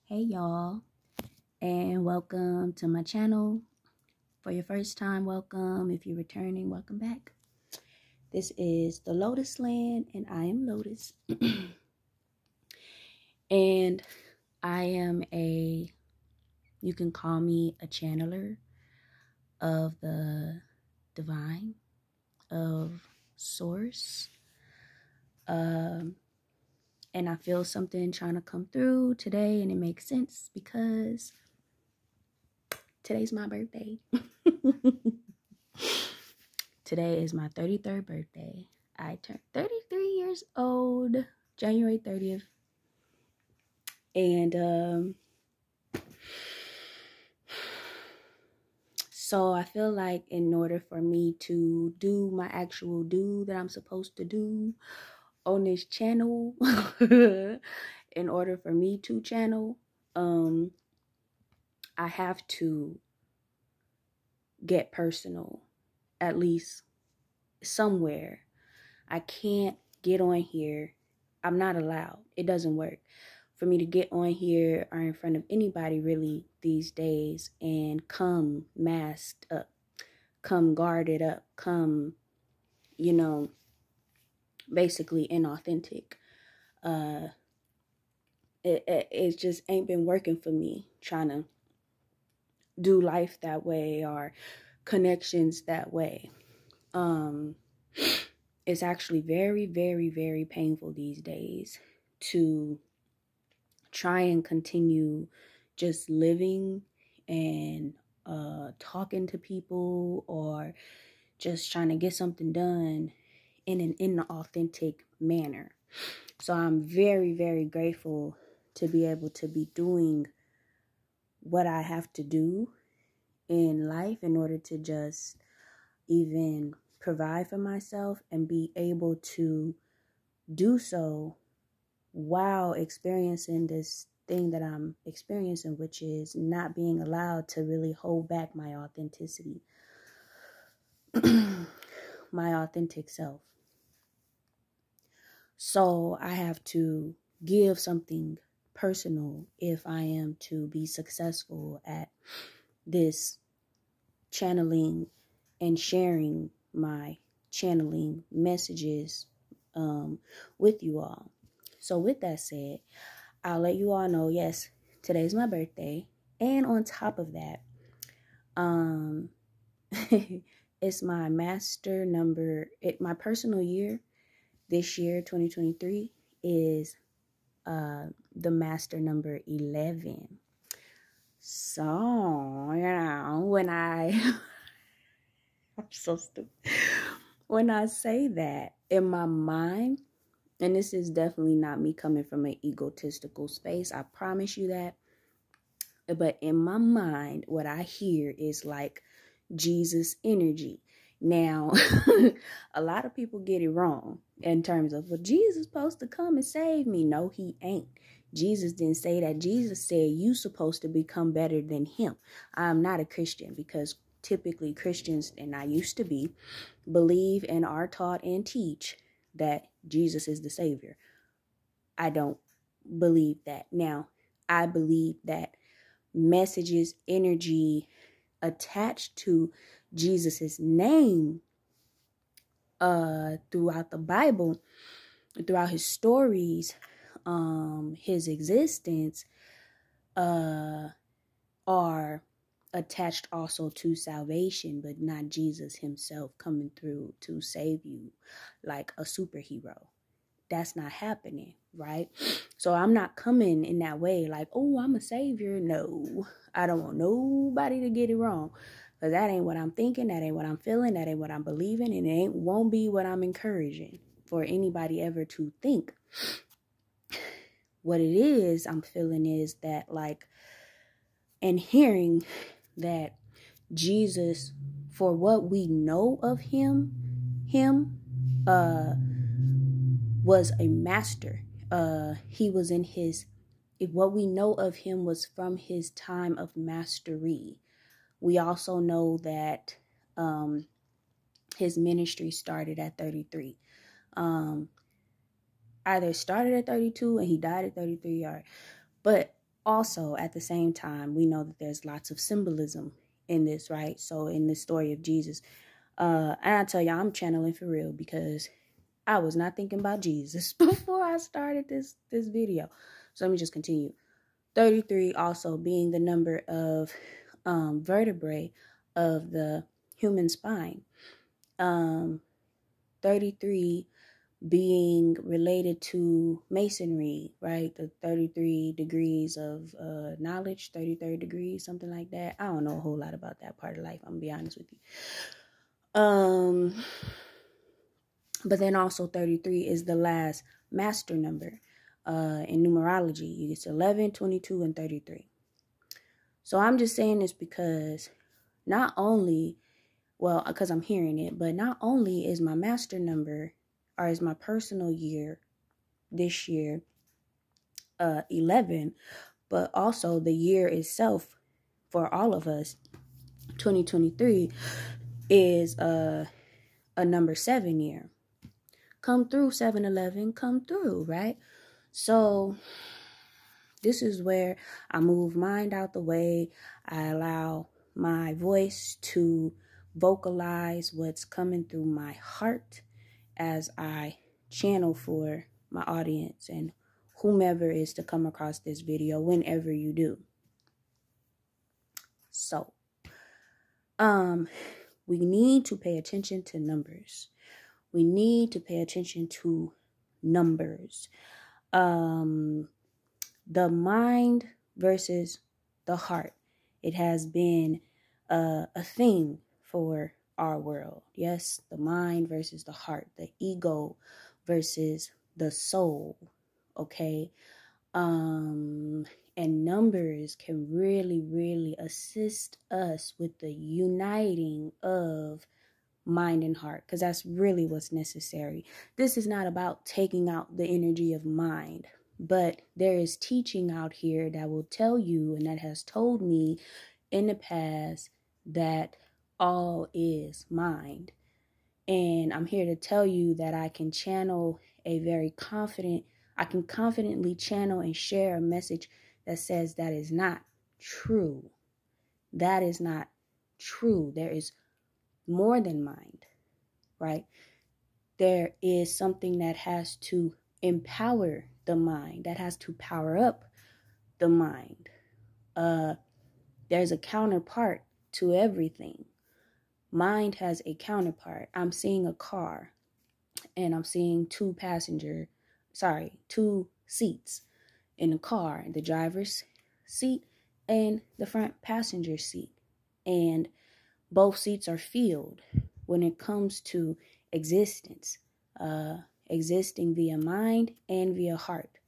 Hey y'all, and welcome to my channel. For your first time, welcome. If you're returning, welcome back. This is the Lotus Land, and I am Lotus. And I am you can call me a channeler of the divine, of source. And I feel something trying to come through today, and it makes sense because today's my birthday. Today is my 33rd birthday. I turned 33 years old, January 30th. And so I feel like in order for me to do my actual that I'm supposed to do on this channel, in order for me to channel, I have to get personal, at least somewhere. I can't get on here. I'm not allowed. It doesn't work for me to get on here or in front of anybody really these days and come masked up, come guarded up, come, basically inauthentic. It just ain't been working for me trying to do life that way or connections that way. It's actually very, very, very painful these days to try and continue just living and talking to people or just trying to get something done in an inauthentic manner. So I'm very, very grateful to be able to be doing what I have to do in life in order to just even provide for myself and be able to do so while experiencing this thing that I'm experiencing, which is not being allowed to really hold back my authenticity, my authentic self. So I have to give something personal if I am to be successful at this channeling and sharing my channeling messages with you all. So with that said, I'll let you all know, yes, today's my birthday. And on top of that, it's my master number. My personal year this year, 2023, is the master number 11. So, when I'm so stupid. When I say that, in my mind, and this is definitely not me coming from an egotistical space, I promise you that. But in my mind, what I hear is like Jesus energy. Now, a lot of people get it wrong in terms of, well, Jesus is supposed to come and save me. No, he ain't. Jesus didn't say that. Jesus said you supposed to become better than him. I'm not a Christian because typically Christians, and I used to be, believe and are taught and teach that Jesus is the Savior. I don't believe that. Now, I believe that messages, energy attached to Jesus's name throughout the Bible, throughout his stories, his existence, are attached also to salvation, but not Jesus himself coming through to save you like a superhero. That's not happening, right? So I'm not coming in that way like, oh, I'm a savior. No, I don't want nobody to get it wrong, because that ain't what I'm thinking, that ain't what I'm feeling, that ain't what I'm believing, and it won't be what I'm encouraging for anybody ever to think. What it is I'm feeling is that, like, and hearing that Jesus, for what we know of him was a master. He was in what we know of him was from his time of mastery. We also know that his ministry started at 33. Either started at 32 and he died at 33, but also, at the same time, we know that there's lots of symbolism in this, right? So in the story of Jesus, and I tell you, I'm channeling for real because I was not thinking about Jesus before I started this video. So let me just continue. 33 also being the number of vertebrae of the human spine. 33 being related to masonry, right? The 33 degrees of knowledge, 33rd degree, something like that. I don't know a whole lot about that part of life, I'm gonna be honest with you. But then also 33 is the last master number in numerology. It's 11, 22, and 33. So I'm just saying this because not only, well, because I'm hearing it, but not only is my master number, or is my personal year this year 11, but also the year itself for all of us, 2023, is a number 7 year. Come through, 7-11, come through, right? So this is where I move mind out the way. I allow my voice to vocalize what's coming through my heart as I channel for my audience and whomever is to come across this video whenever you do. So, we need to pay attention to numbers. We need to pay attention to numbers. The mind versus the heart. It has been a thing for our world. Yes, the mind versus the heart, the ego versus the soul. Okay. And numbers can really, really assist us with the uniting of mind and heart, because that's really what's necessary. This is not about taking out the energy of mind, but there is teaching out here that will tell you, and that has told me in the past, that all is mind. And I'm here to tell you that I can channel I can confidently channel and share a message that says that is not true. That is not true. There is more than mind, right? There is something that has to empower the mind, that has to power up the mind. There's a counterpart to everything. Mind has a counterpart. I'm seeing a car and I'm seeing two seats in the car, the driver's seat and the front passenger seat. And both seats are filled when it comes to existence, existing via mind and via heart.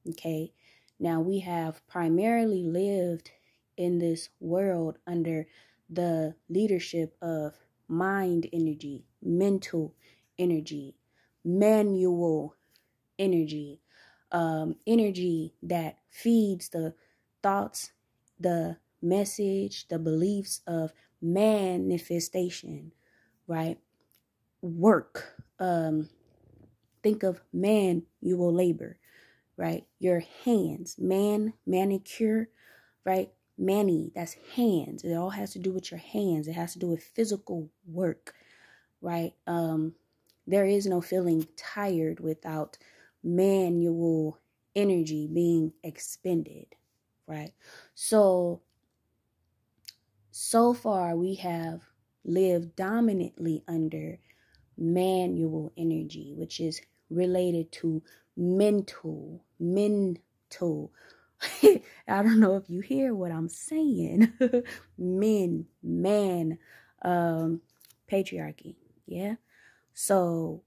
Okay. Now we have primarily lived in this world under the leadership of mind energy, mental energy, manual energy, energy that feeds the thoughts, the message, the beliefs of manifestation, right? Work. Think of manual labor, right? Your hands, manicure, right? Mani, that's hands. It all has to do with your hands. It has to do with physical work, right? There is no feeling tired without manual energy being expended, right? So far we have lived dominantly under manual energy, which is related to mental. I don't know if you hear what I'm saying. Patriarchy. Yeah. So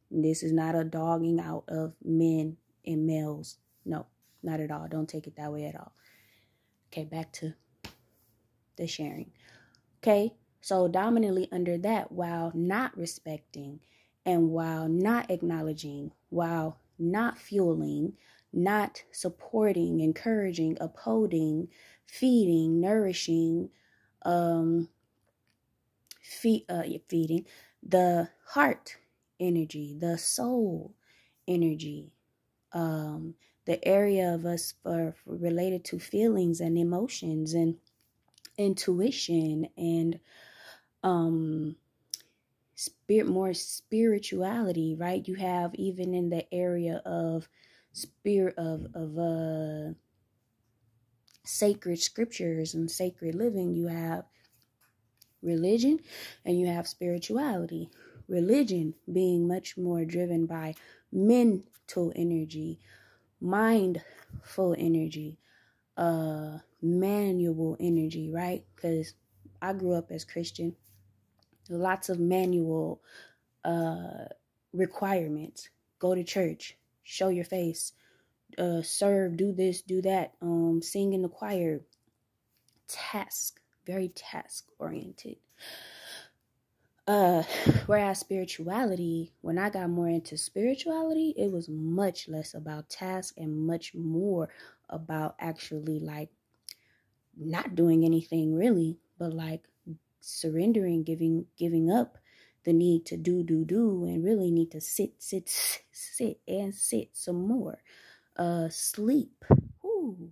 this is not a dogging out of men and males. No, not at all. Don't take it that way at all. Okay, back to the sharing. Okay, so dominantly under that, while not respecting and while not acknowledging, while not fueling, not supporting, encouraging, upholding, feeding, nourishing, feeding the heart energy, the soul energy, the the area of us for related to feelings and emotions and intuition and more spirituality, right? You have even in the area of spirit of sacred scriptures and sacred living, you have religion and you have spirituality. Religion being much more driven by mental energy, mindful energy, manual energy, right? Because I grew up as Christian. Lots of manual requirements. Go to church, show your face, serve, do this, do that, sing in the choir. Task, very task oriented. Whereas spirituality, when I got more into spirituality, it was much less about task and much more about actually like not doing anything really, but like surrendering, giving up the need to do, and really need to sit some more. Sleep.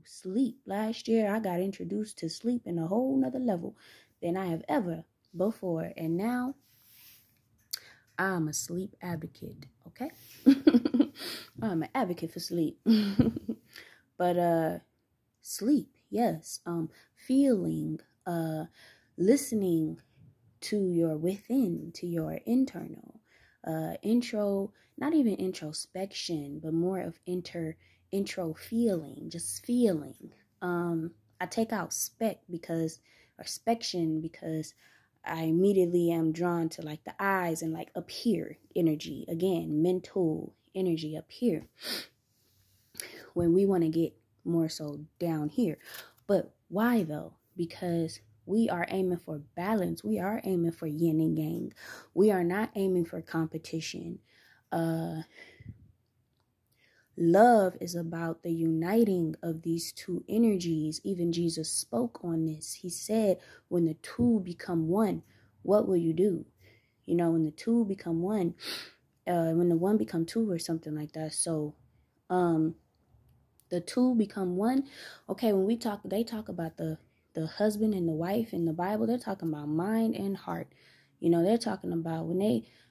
Sleep. Last year I got introduced to sleep in a whole nother level than I have ever before. And now I'm a sleep advocate, okay? I'm an advocate for sleep. But sleep, yes. Feeling, listening to your within, to your internal, not even introspection, but more of intro feeling, just feeling. I take out spection because I immediately am drawn to like the eyes and like up here energy, again, mental energy up here, when we want to get more so down here. But why though? Because we are aiming for balance. We are aiming for yin and yang. We are not aiming for competition. Love is about the uniting of these two energies. Even Jesus spoke on this. He said, when the two become one, what will you do? You know, when the two become one, when the one become two or something like that. So, the two become one. Okay, when they talk about the husband and the wife in the Bible, they're talking about mind and heart. You know, they're talking about when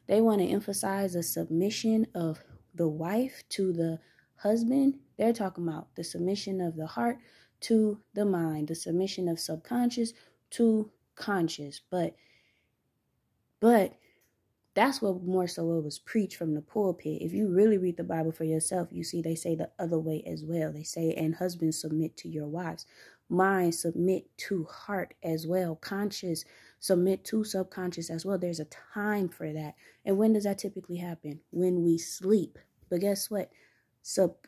they want to emphasize the submission of the wife to the husband, they're talking about the submission of the heart to the mind, the submission of subconscious to conscious. But that's what more so it was preached from the pulpit. If you really read the Bible for yourself, you see they say the other way as well. They say, and husbands, submit to your wives. Mind, submit to heart as well. Conscious, submit to subconscious as well. There's a time for that. And when does that typically happen? When we sleep. But guess what?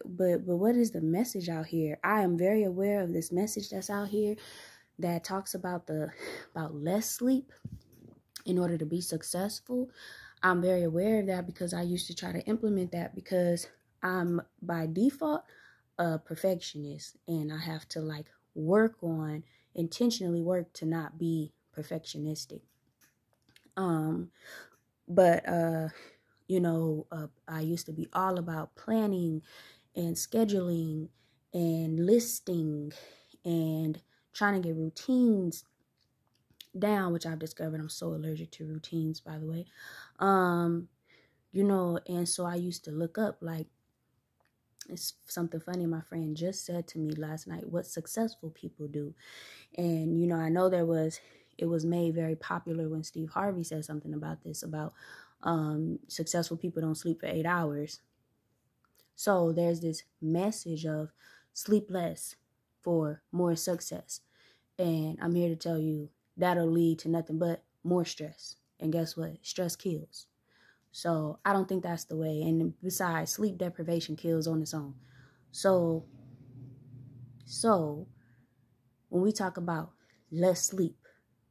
But what is the message out here? I am very aware of this message that's out here that talks about less sleep in order to be successful. I'm very aware of that because I used to try to implement that because I'm by default a perfectionist, and I have to like intentionally work to not be perfectionistic. I used to be all about planning and scheduling and listing and trying to get routines down, which I've discovered I'm so allergic to routines, by the way. And so I used to look up, like, it's something funny my friend just said to me last night, what successful people do. And, I know it was made very popular when Steve Harvey said something about this, about successful people don't sleep for 8 hours. So there's this message of sleep less for more success. And I'm here to tell you that'll lead to nothing but more stress. And guess what? Stress kills. So I don't think that's the way. And besides, sleep deprivation kills on its own. So when we talk about less sleep,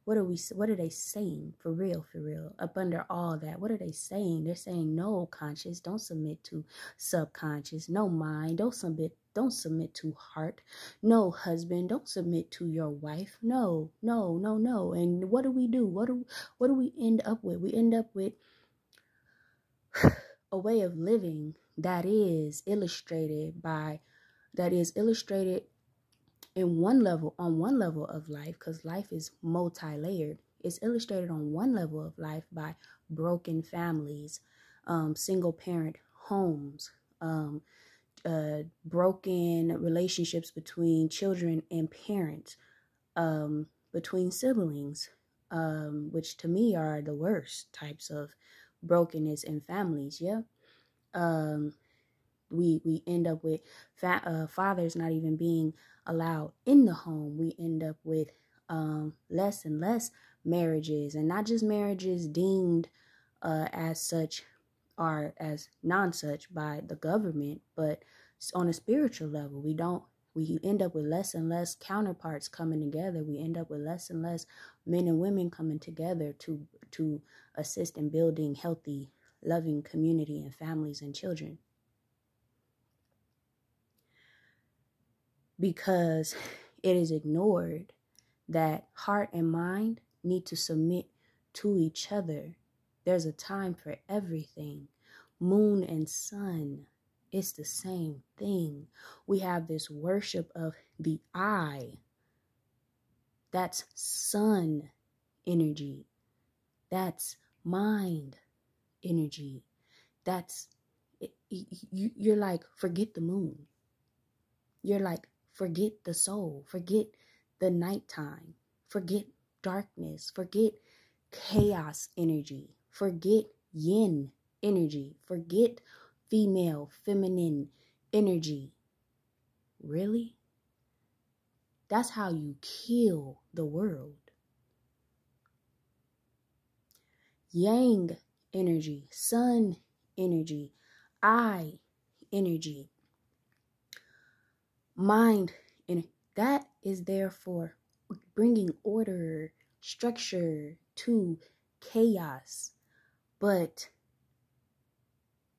what are they saying for real? Up under all that, what are they saying? They're saying, no, conscious, don't submit to subconscious. No, mind, don't submit to heart. No, husband, don't submit to your wife. No. And what do we do? What do we end up with? We end up with a way of living that is illustrated by that is illustrated in one level, on one level of life, because life is multi-layered. It's illustrated on one level of life by broken families, single parent homes, broken relationships between children and parents, between siblings, which to me are the worst types of brokenness in families. Yeah. We end up with fathers not even being allowed in the home. We end up with less and less marriages, and not just marriages deemed as such or as non-such by the government, but on a spiritual level. We end up with less and less counterparts coming together. We end up with less and less men and women coming together to assist in building healthy, loving community and families and children. Because it is ignored that heart and mind need to submit to each other. There's a time for everything. Moon and sun, it's the same thing. We have this worship of the I. That's sun energy. That's mind energy. You're like, forget the moon. You're like, forget the soul, forget the nighttime, forget darkness, forget chaos energy, forget yin energy, forget female, feminine energy. Really? That's how you kill the world. Yang energy, sun energy, I energy, mind energy. That is there for bringing order, structure to chaos. But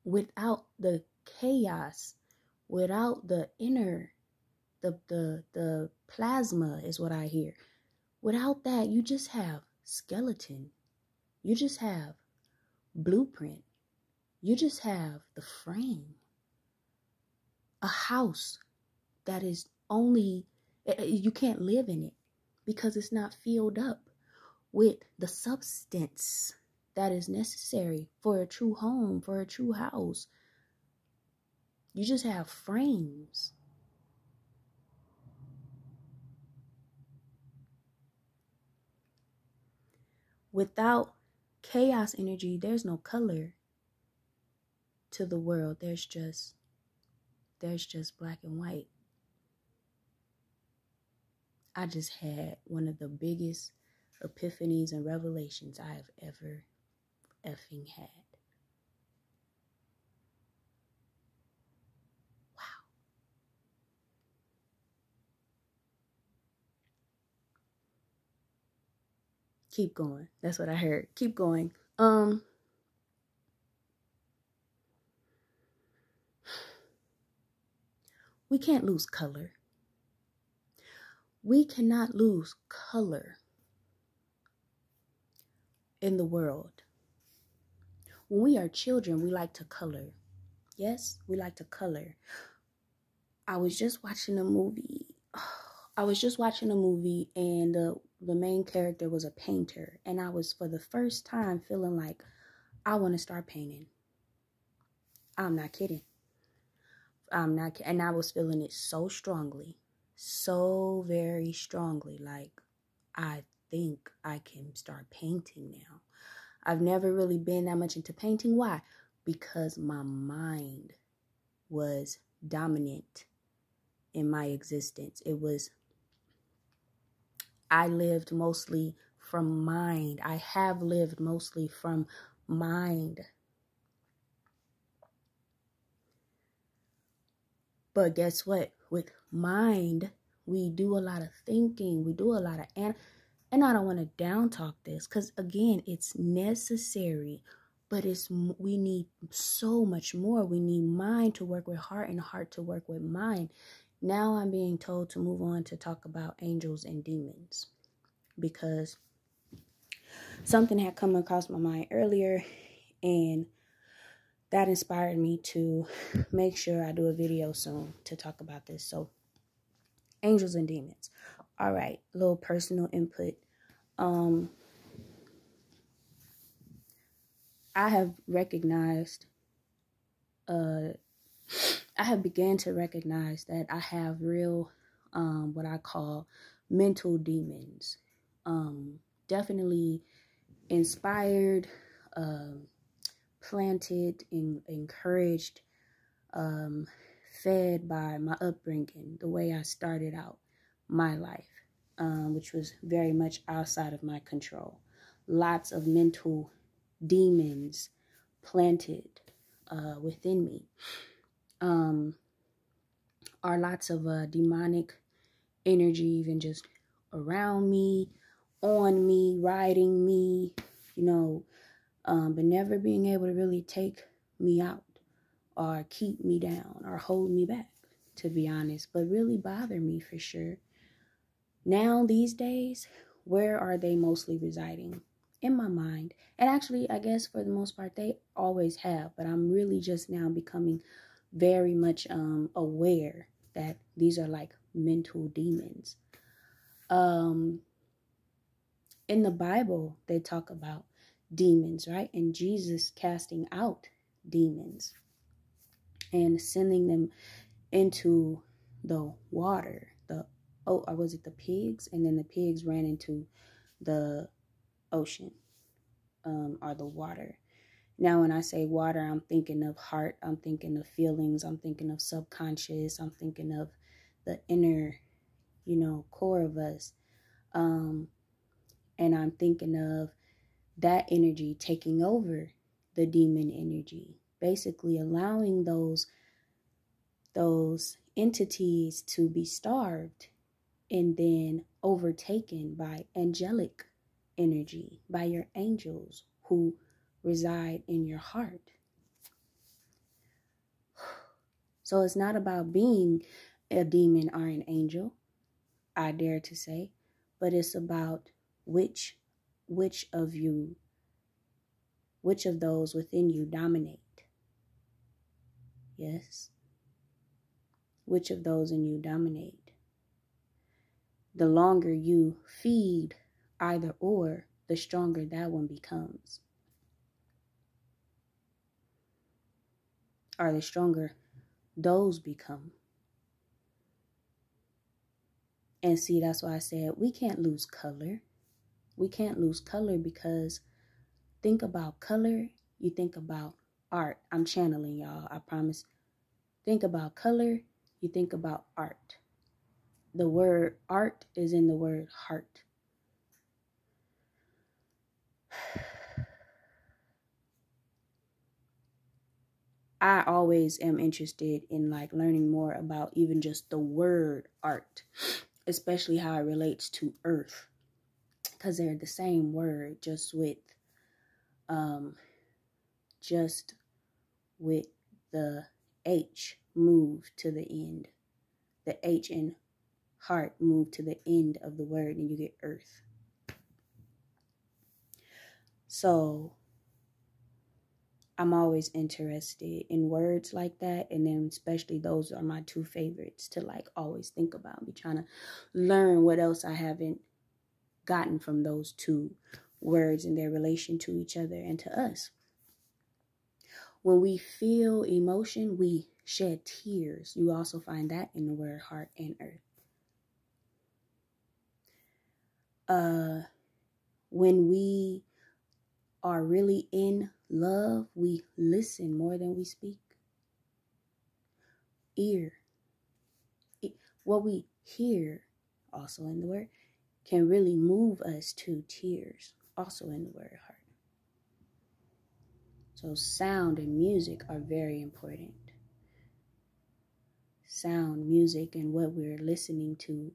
without the chaos, without the inner, the plasma is what I hear. Without that, you just have skeleton. You just have blueprint. You just have the frame. A house that is only, you can't live in it because it's not filled up with the substance that is necessary for a true home, for a true house. You just have frames. Without chaos energy, there's no color to the world. There's just black and white. I just had one of the biggest epiphanies and revelations I have ever effing had. Wow. Keep going. That's what I heard. Keep going. We can't lose color. We cannot lose color in the world. When we are children, we like to color. Yes, we like to color. I was just watching a movie. And the main character was a painter. And I was, for the first time, feeling like I want to start painting. I'm not kidding. And I was feeling it so strongly. So very strongly. Like, I think I can start painting now. I've never really been that much into painting. Why? Because my mind was dominant in my existence. I lived mostly from mind. I have lived mostly from mind. But guess what? With mind, we do a lot of thinking. We do a lot of, and I don't want to down talk this, because again, it's necessary, but we need so much more. We need mind to work with heart and heart to work with mind. Now I'm being told to move on to talk about angels and demons, because something had come across my mind earlier, and that inspired me to make sure I do a video soon to talk about this. So, angels and demons. All right, a little personal input. I have recognized, I have began to recognize that I have real, what I call mental demons. Definitely inspired, planted, encouraged, fed by my upbringing, the way I started out my life, which was very much outside of my control. Lots of mental demons planted within me. Are lots of demonic energy even just around me, on me, riding me, but never being able to really take me out or keep me down or hold me back, to be honest, but really bother me for sure. Now, these days, where are they mostly residing? In my mind. And actually, I guess for the most part, they always have, but I'm really just now becoming very much aware that these are like mental demons. In the Bible, they talk about demons, right? And Jesus casting out demons and sending them into the water, or was it the pigs? And then the pigs ran into the ocean, or the water. Now, when I say water, I'm thinking of heart, I'm thinking of feelings, I'm thinking of subconscious, I'm thinking of the inner, core of us. And I'm thinking of that energy taking over the demon energy, basically allowing those entities to be starved and then overtaken by angelic energy, by your angels who reside in your heart. So it's not about being a demon or an angel, I dare to say, but it's about which of those within you dominate. Yes. Which of those in you dominate? The longer you feed either or, the stronger that one becomes. Or the stronger those become. And see, that's why I said we can't lose color. We can't lose color because think about color, you think about art. I'm channeling y'all, I promise. Think about color, you think about art. The word art is in the word heart. I always am interested in like learning more about even just the word art, especially how it relates to earth, because they're the same word, just with the H moved to the end. The H in heart moved to the end of the word and you get earth. So I'm always interested in words like that, and then especially those are my two favorites to like always think about. Be trying to learn what else I haven't gotten from those two words and their relation to each other and to us. When we feel emotion, we shed tears. You also find that in the word heart and earth. When we are really in love, we listen more than we speak. Ear. What we hear, also in the word, can really move us to tears, also in the word heart. So sound and music are very important. Sound, music, and what we're listening to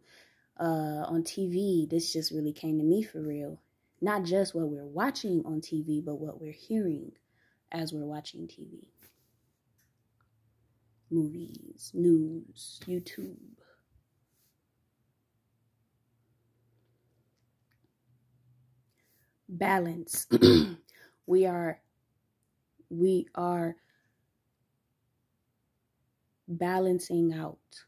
on TV, this just really came to me for real. Not just what we're watching on TV, but what we're hearing as we're watching TV. Movies, news, YouTube. Balance. We are balancing out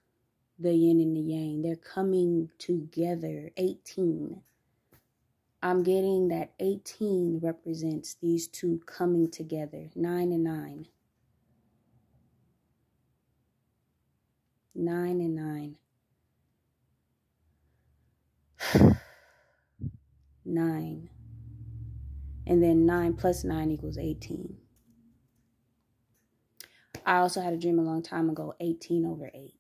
the yin and the yang. They're coming together. 18. I'm getting that 18 represents these two coming together. 9 and 9. 9 and 9. 9. And then 9 plus 9 equals 18. I also had a dream a long time ago, 18 over 8.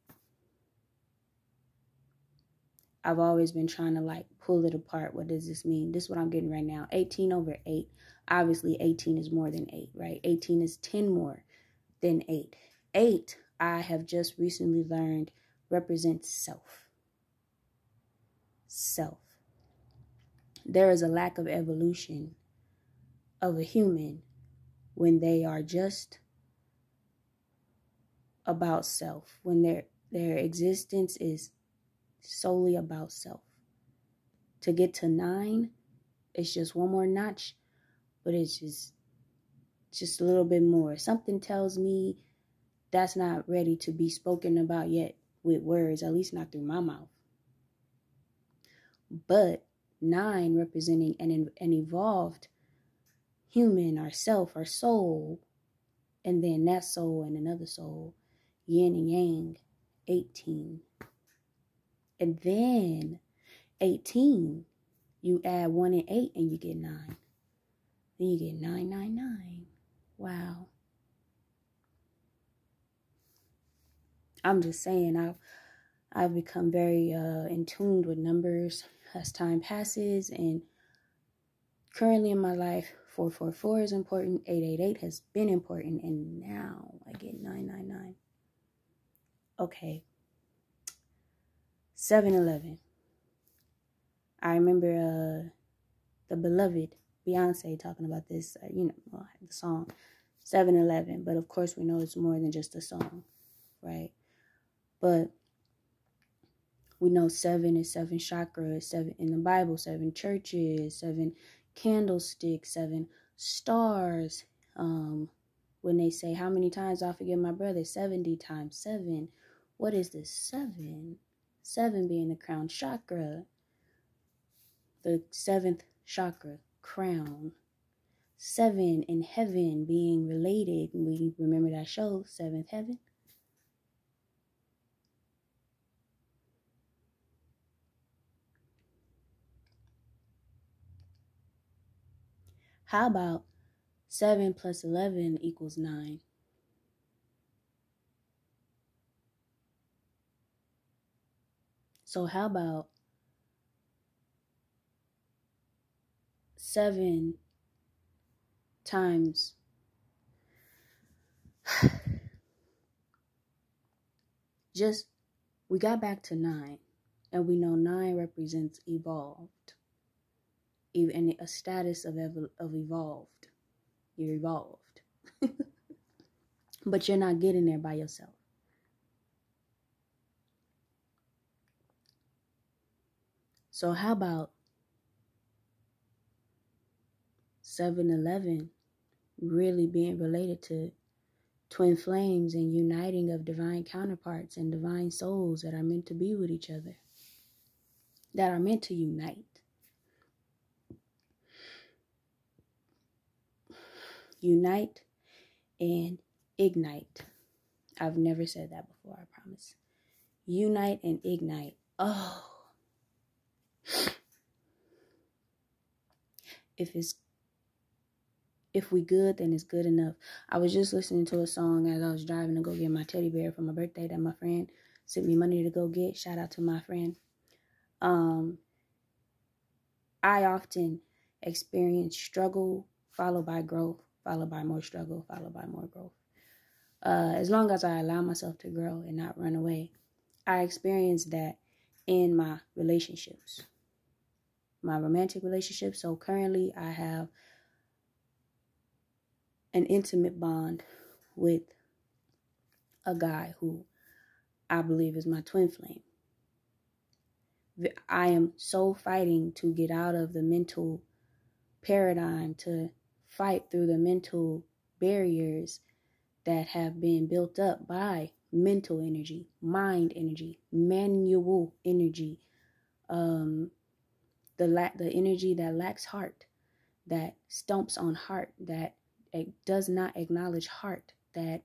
I've always been trying to like pull it apart. What does this mean? This is what I'm getting right now. 18 over 8. Obviously, 18 is more than 8, right? 18 is 10 more than 8. 8, I have just recently learned, represents self. Self. There is a lack of evolution of a human when they are just about self, when their existence is solely about self. To get to 9, it's just one more notch, but it's just a little bit more. Something tells me that's not ready to be spoken about yet with words, at least not through my mouth. But 9 representing an evolved human, our self, our soul, and then that soul and another soul, yin and yang, 18. And then 18, you add 1 and 8 and you get 9. Then you get 999. Wow. I'm just saying, I've become very in tune with numbers as time passes, and currently in my life, 444 is important, 888 has been important, and now I get 999. Okay. 7-Eleven. I remember the beloved Beyonce talking about this, the song 7-Eleven, but of course we know it's more than just a song, right? But we know 7 is 7 chakras, 7 in the Bible, 7 churches, 7 candlesticks, 7 stars. When they say, how many times I forgive my brother? 70 times 7. What is this 7? 7 being the crown chakra. The 7th chakra, crown. 7 in heaven being related. We remember that show, 7th Heaven. How about 7 plus 11 equals 9? So how about 7 times we got back to 9, and we know 9 represents evolved, even a status of evolved. You're evolved, but you're not getting there by yourself. So how about 7-Eleven really being related to twin flames and uniting of divine counterparts and divine souls that are meant to be with each other, that are meant to unite. Unite and ignite. I've never said that before, I promise. Unite and ignite. Oh. If we good, then it's good enough. I was just listening to a song as I was driving to go get my teddy bear for my birthday that my friend sent me money to go get. Shout out to my friend. I often experience struggle followed by growth, followed by more struggle, followed by more growth. As long as I allow myself to grow and not run away, I experience that in my relationships, my romantic relationships. So currently I have an intimate bond with a guy who I believe is my twin flame. I am so fighting to get out of the mental paradigm, to fight through the mental barriers that have been built up by mental energy, mind energy, manual energy, the energy that lacks heart, that stomps on heart, that does not acknowledge heart, that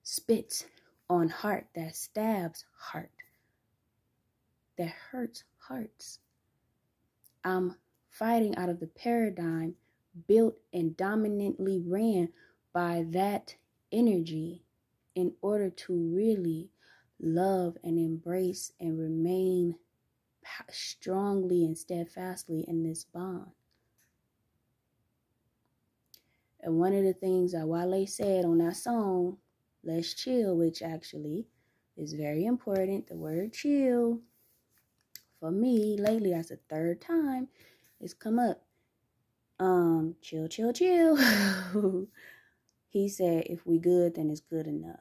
spits on heart, that stabs heart, that hurts hearts. I'm fighting out of the paradigm built and dominantly ran by that energy in order to really love and embrace and remain strongly and steadfastly in this bond. And one of the things that Wale said on that song, Let's Chill, which actually is very important, the word chill, for me, lately, that's the third time it's come up. Chill, chill, chill. He said, if we good, then it's good enough.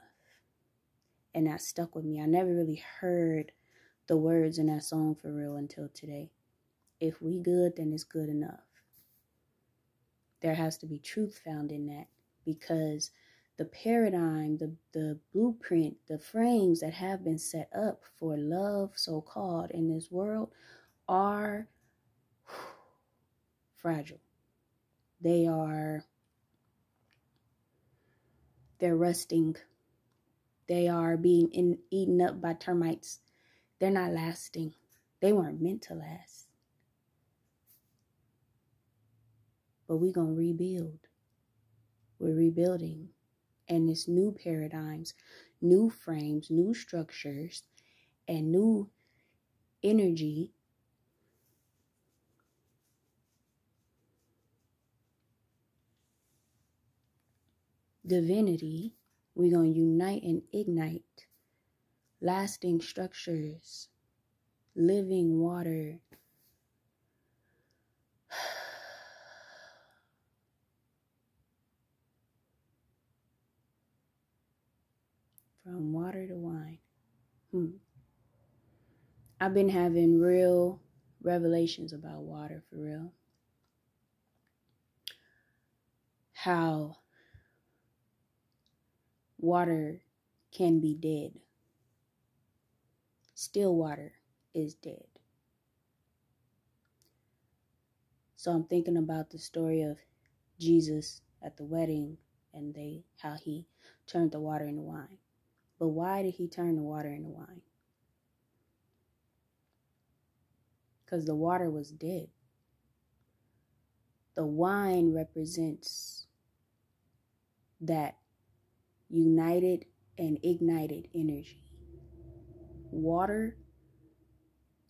And that stuck with me. I never really heard the words in that song for real until today. If we good, then it's good enough. There has to be truth found in that, because the paradigm, the blueprint, the frames that have been set up for love, so-called, in this world are fragile. They're rusting. They are being eaten up by termites. They're not lasting. They weren't meant to last. But we're going to rebuild. We're rebuilding. And it's new paradigms, new frames, new structures, and new energy. Divinity. We're going to unite and ignite lasting structures, living water, from water to wine. I've been having real revelations about water, for real. How water can be dead. Still water is dead. So I'm thinking about the story of Jesus at the wedding and how he turned the water into wine. But why did he turn the water into wine? Because the water was dead. The wine represents that united and ignited energy. Water,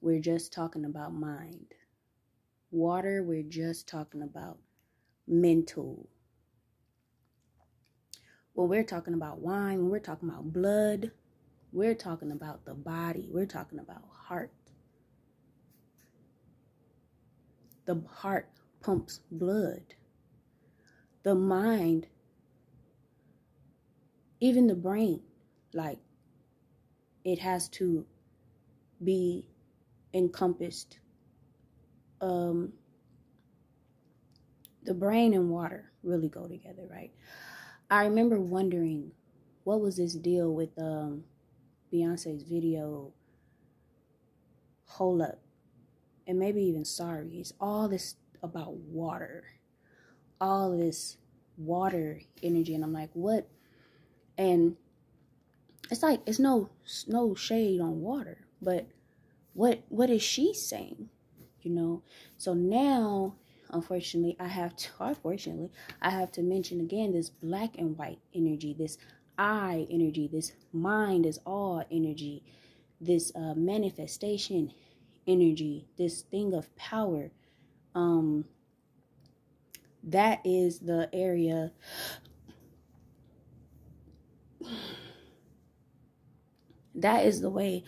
we're just talking about mind. Water, we're just talking about mental. When we're talking about wine, when we're talking about blood, we're talking about the body. We're talking about heart. The heart pumps blood. The mind, even the brain, like, it has to be encompassed. The brain and water really go together, right? I remember wondering, what was this deal with Beyonce's video, Hold Up, and maybe even Sorry. It's all this about water, all this water energy, and I'm like, what? And it's like, it's no shade on water, but what is she saying? You know? So now, unfortunately, I have to mention again this black and white energy, this I energy, this mind is all energy, this manifestation energy, this thing of power. That is the area that is the way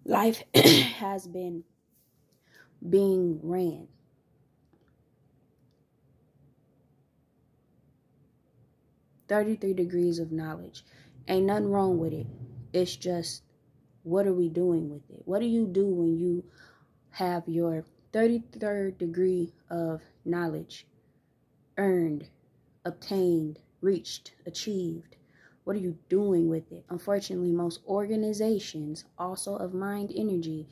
life has been being ran. "33 degrees of knowledge." Ain't nothing wrong with it. It's just, what are we doing with it? What do you do when you have your 33rd degree of knowledge earned, obtained, reached, achieved? What are you doing with it? Unfortunately, most organizations, also of mind energy,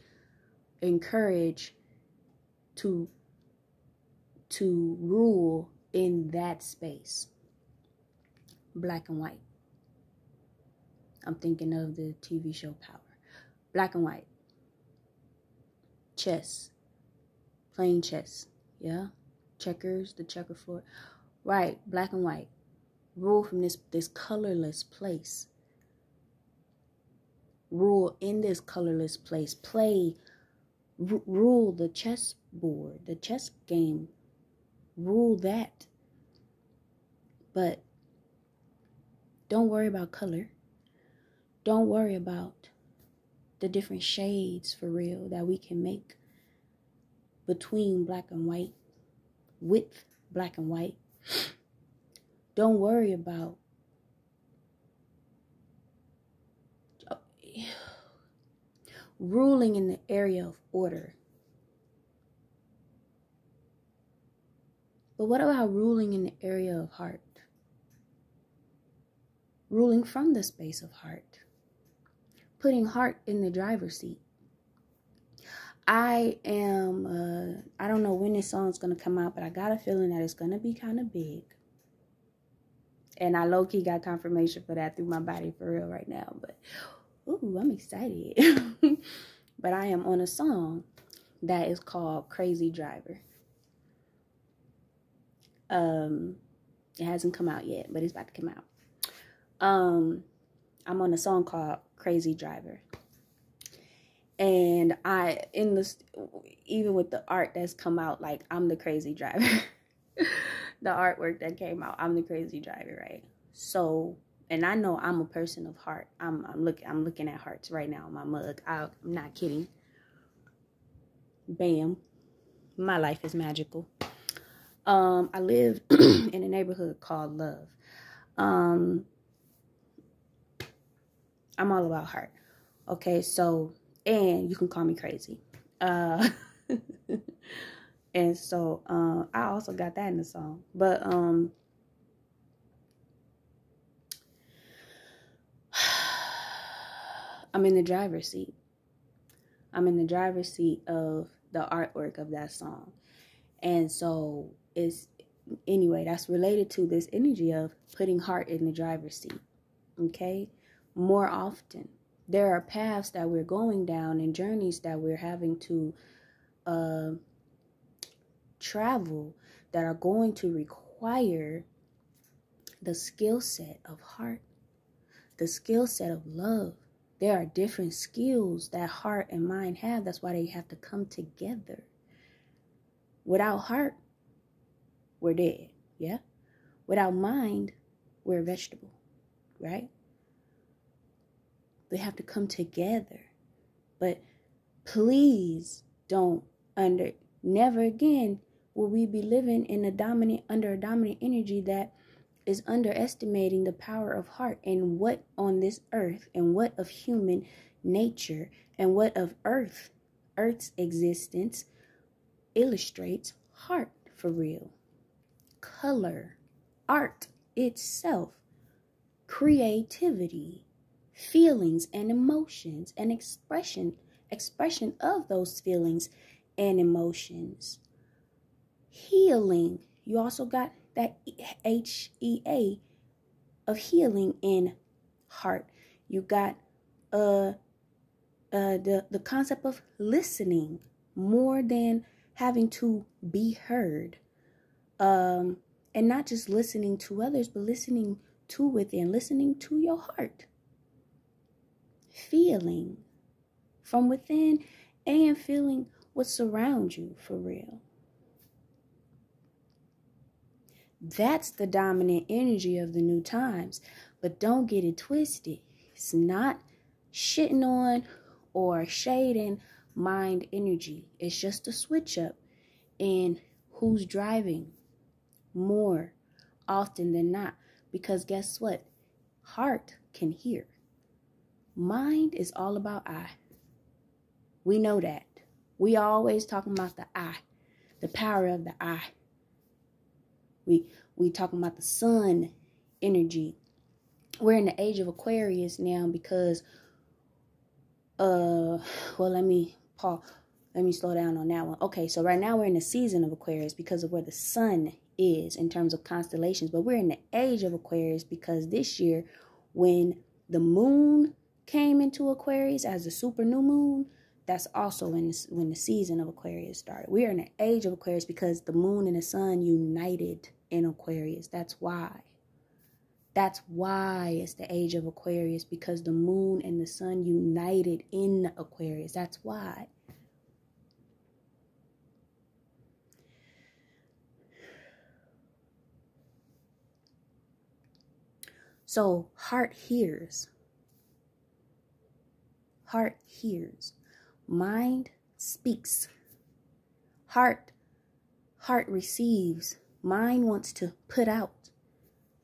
encourage to rule in that space. Black and white. I'm thinking of the TV show Power. Black and white. Chess. Playing chess. Yeah. Checkers, the checker floor. Right. Black and white. Rule from this colorless place. Rule in this colorless place. Rule the chess board, the chess game. Rule that. But don't worry about color. Don't worry about the different shades for real that we can make between black and white, with black and white. Don't worry about ruling in the area of order. But what about ruling in the area of heart? Ruling from the space of heart. Putting heart in the driver's seat. I don't know when this song's going to come out, but I got a feeling that it's going to be kind of big. And I low-key got confirmation for that through my body for real right now. But, ooh, I'm excited. But I am on a song that is called Crazy Driver. It hasn't come out yet, but it's about to come out. I'm on a song called Crazy Driver. And even with the art that's come out, like, I'm the crazy driver. The artwork that came out, I'm the crazy driver, right? So, and I know I'm a person of heart. I'm looking at hearts right now on my mug. I'm not kidding. Bam. My life is magical. I live in a neighborhood called Love. I'm all about heart. Okay, so, and you can call me crazy. And so, I also got that in the song. But, I'm in the driver's seat. I'm in the driver's seat of the artwork of that song. And so, that's related to this energy of putting heart in the driver's seat. Okay? More often, there are paths that we're going down and journeys that we're having to travel that are going to require the skill set of heart, the skill set of love. There are different skills that heart and mind have. That's why they have to come together. Without heart, we're dead. Yeah? Without mind, we're a vegetable. Right? They have to come together. But please don't never again will we be living in under a dominant energy that is underestimating the power of heart and what on this earth and what of human nature and what of earth's existence illustrates heart for real. Color, art itself, creativity, feelings and emotions and expression of those feelings and emotions. Healing. You also got that HEA of healing in heart. You got the concept of listening more than having to be heard. And not just listening to others, but listening to within, listening to your heart. Feeling from within and feeling what surrounds you for real. That's the dominant energy of the new times. But don't get it twisted. It's not shitting on or shading mind energy. It's just a switch up in who's driving more often than not. Because guess what? Heart can hear. Mind is all about I. We know that. We always talking about the I. The power of the I. We talking about the sun energy we're in the age of Aquarius now because, well, let me slow down on that one. Okay, so right now we're in the season of Aquarius because of where the sun is in terms of constellations. But we're in the age of Aquarius because this year, when the moon came into Aquarius as a super new moon, that's also when the season of Aquarius started. We are in the age of Aquarius because the moon and the sun united in Aquarius. That's why. That's why it's the age of Aquarius, because the moon and the sun united in Aquarius. That's why. So heart hears. Heart hears. Mind speaks. Heart receives. Mind wants to put out.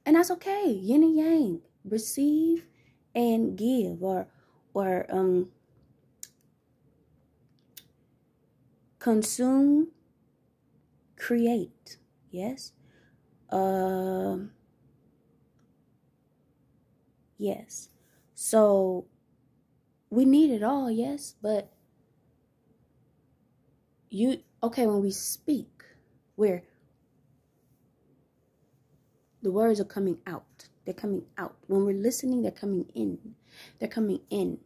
And that's okay. Yin and yang. Receive and give, or consume, create. Yes. Yes. So we need it all, yes, but when we speak, where the words are coming out. They're coming out. When we're listening, they're coming in. They're coming in.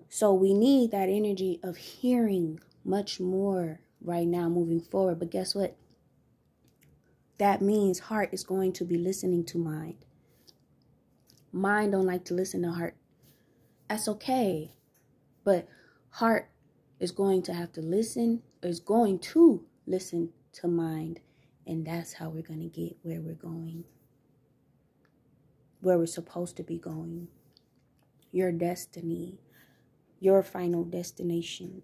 So we need that energy of hearing much more right now moving forward. But guess what? That means heart is going to be listening to mind. Mind don't like to listen to heart. That's okay. But heart is going to have to listen, is going to listen to mind. And that's how we're going to get where we're going. Where we're supposed to be going. Your destiny. Your final destination.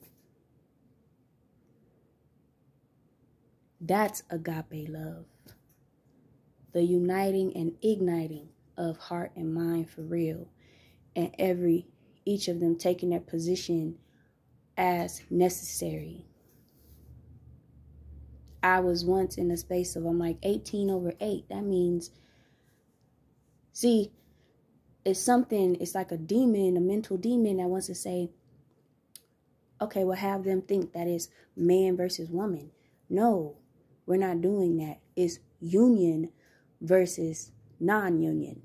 That's agape love. The uniting and igniting of heart and mind for real. And each of them taking their position as necessary. I was once in a space of, I'm like 18/8. That means, see, it's like a demon, a mental demon that wants to say, okay, we'll have them think that it's man versus woman. No, we're not doing that. It's union versus non-union.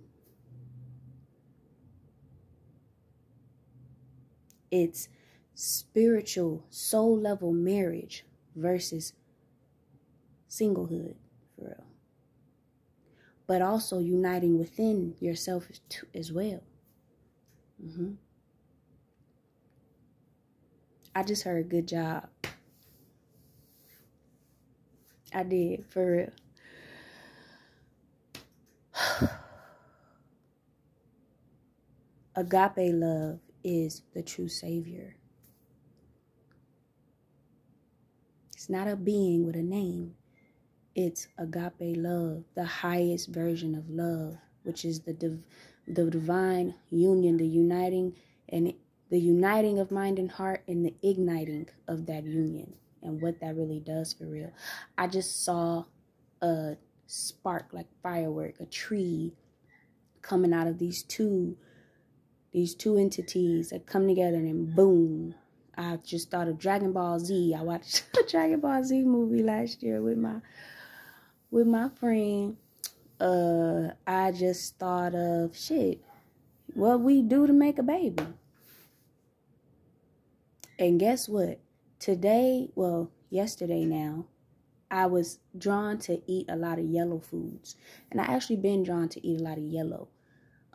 It's spiritual, soul level marriage versus singlehood, for real. But also uniting within yourself as well. I just heard good job. I did, for real. Agape love is the true savior. It's not a being with a name. It's agape love, the highest version of love, which is the divine union, the uniting of mind and heart, and the igniting of that union, and what that really does for real. I just saw a spark, like firework, a tree coming out of these two entities that come together, and then boom. I just thought of Dragon Ball Z. I watched a Dragon Ball Z movie last year with my friend. I just thought of what we do to make a baby. And guess what? Yesterday now, I was drawn to eat a lot of yellow foods. And I actually been drawn to eat a lot of yellow.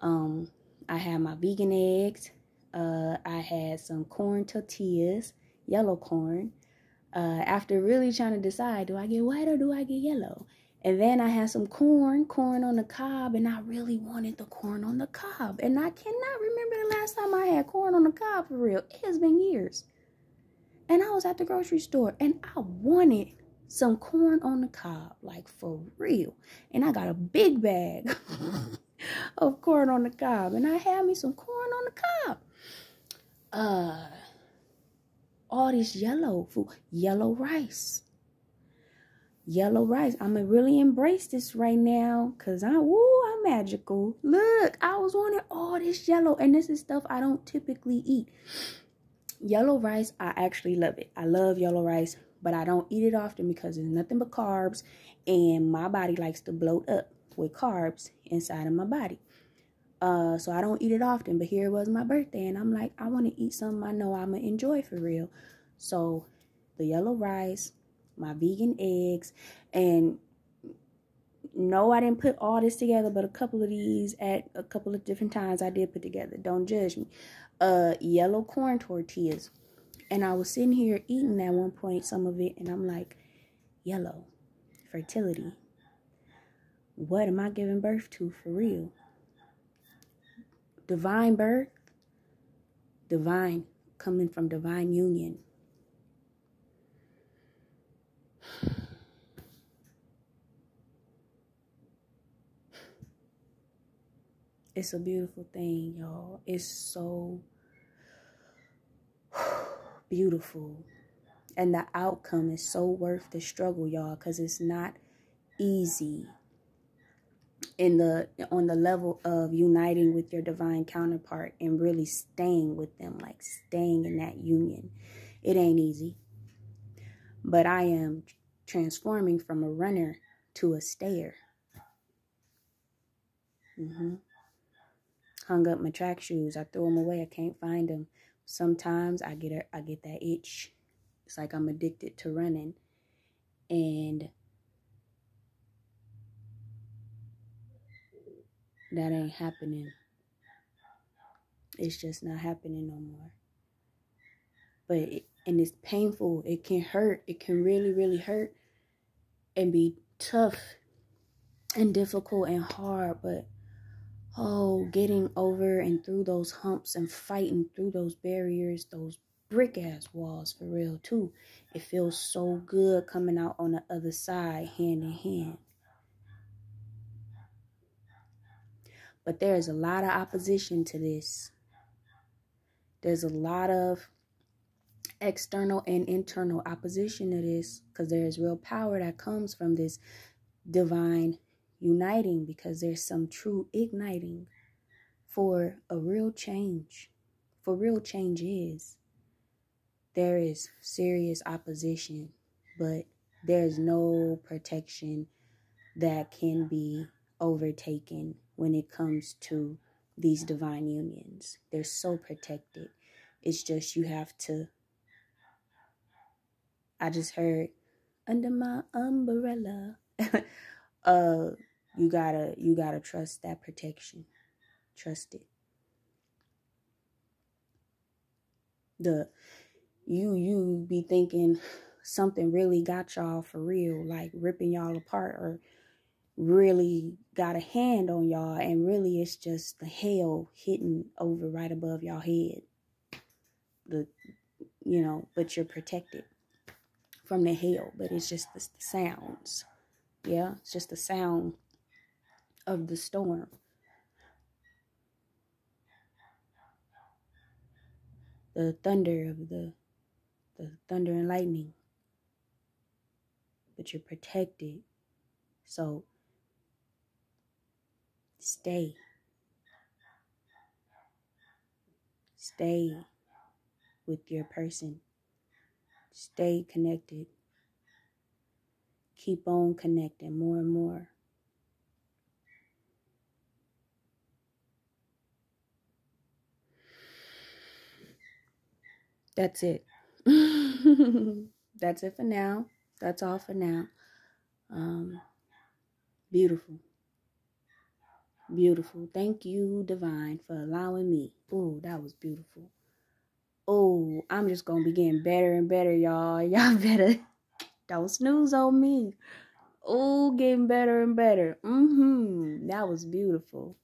I had my vegan eggs. I had some corn tortillas, yellow corn. After really trying to decide, do I get white or do I get yellow? And then I had some corn on the cob, and I really wanted the corn on the cob. And I cannot remember the last time I had corn on the cob for real. It has been years. And I was at the grocery store, and I wanted some corn on the cob, like for real. And I got a big bag of corn on the cob, and I had me some corn on the cob. All this yellow food, yellow rice. I'm gonna really embrace this right now, cause I'm magical. Look, I was wanting all this yellow, and this is stuff I don't typically eat. Yellow rice, I actually love it. I love yellow rice, but I don't eat it often because it's nothing but carbs, and my body likes to bloat up with carbs inside of my body. So I don't eat it often, but here was my birthday, and I'm like, I want to eat something I know I'm going to enjoy for real. So the yellow rice, my vegan eggs, and no, I didn't put all this together, but a couple of these at a couple of different times I did put together. Don't judge me. Yellow corn tortillas. And I was sitting here eating at one point some of it, and I'm like, yellow, fertility. What am I giving birth to for real? Divine birth, divine, coming from divine union. It's a beautiful thing, y'all. It's so beautiful. And the outcome is so worth the struggle, y'all, because it's not easy on the level of uniting with your divine counterpart and really staying with them, like staying in that union. It ain't easy. But I am transforming from a runner to a stayer. Hung up my track shoes. I threw them away. I can't find them. Sometimes I get that itch. It's like I'm addicted to running. And that ain't happening. It's just not happening no more. And it's painful. It can hurt. It can really, really hurt and be tough and difficult and hard. But getting over and through those humps and fighting through those barriers, those brick ass walls for real too. It feels so good coming out on the other side, hand in hand. But there's a lot of opposition to this. There's a lot of external and internal opposition to this, because there is real power that comes from this divine uniting, because there's some true igniting for a real change. For real change there is serious opposition, but there's no protection that can be overtaken when it comes to these divine unions. They're so protected. It's just you have to. I just heard, under my umbrella. You gotta trust that protection. Trust it. You be thinking something really got y'all for real, like ripping y'all apart, or really got a hand on y'all, and really it's just the hail hitting over right above y'all head. But you're protected from the hail, but it's just the sounds. Yeah, it's just the sound of the storm. The thunder of the thunder and lightning. But you're protected. So stay. Stay with your person. Stay connected. Keep on connecting more and more. That's it. That's it for now. That's all for now. Beautiful. Beautiful. Thank you, Divine, for allowing me. Oh, that was beautiful. Oh, I'm just going to be getting better and better, y'all. Y'all better don't snooze on me. Oh, getting better and better. That was beautiful.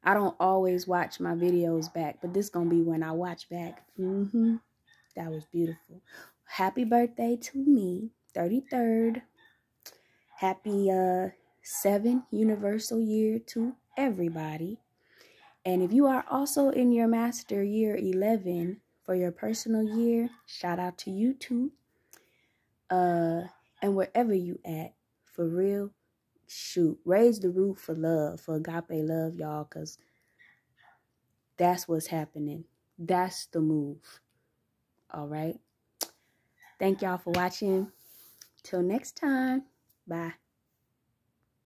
I don't always watch my videos back, but this gonna be when I watch back. That was beautiful. Happy birthday to me, 33rd. Happy 7th universal year to everybody. And if you are also in your master year 11 for your personal year, shout out to you too. And wherever you at, for real, shoot, raise the roof for love, for agape love, y'all, because that's what's happening. That's the move. All right. Thank y'all for watching. Till next time. Bye.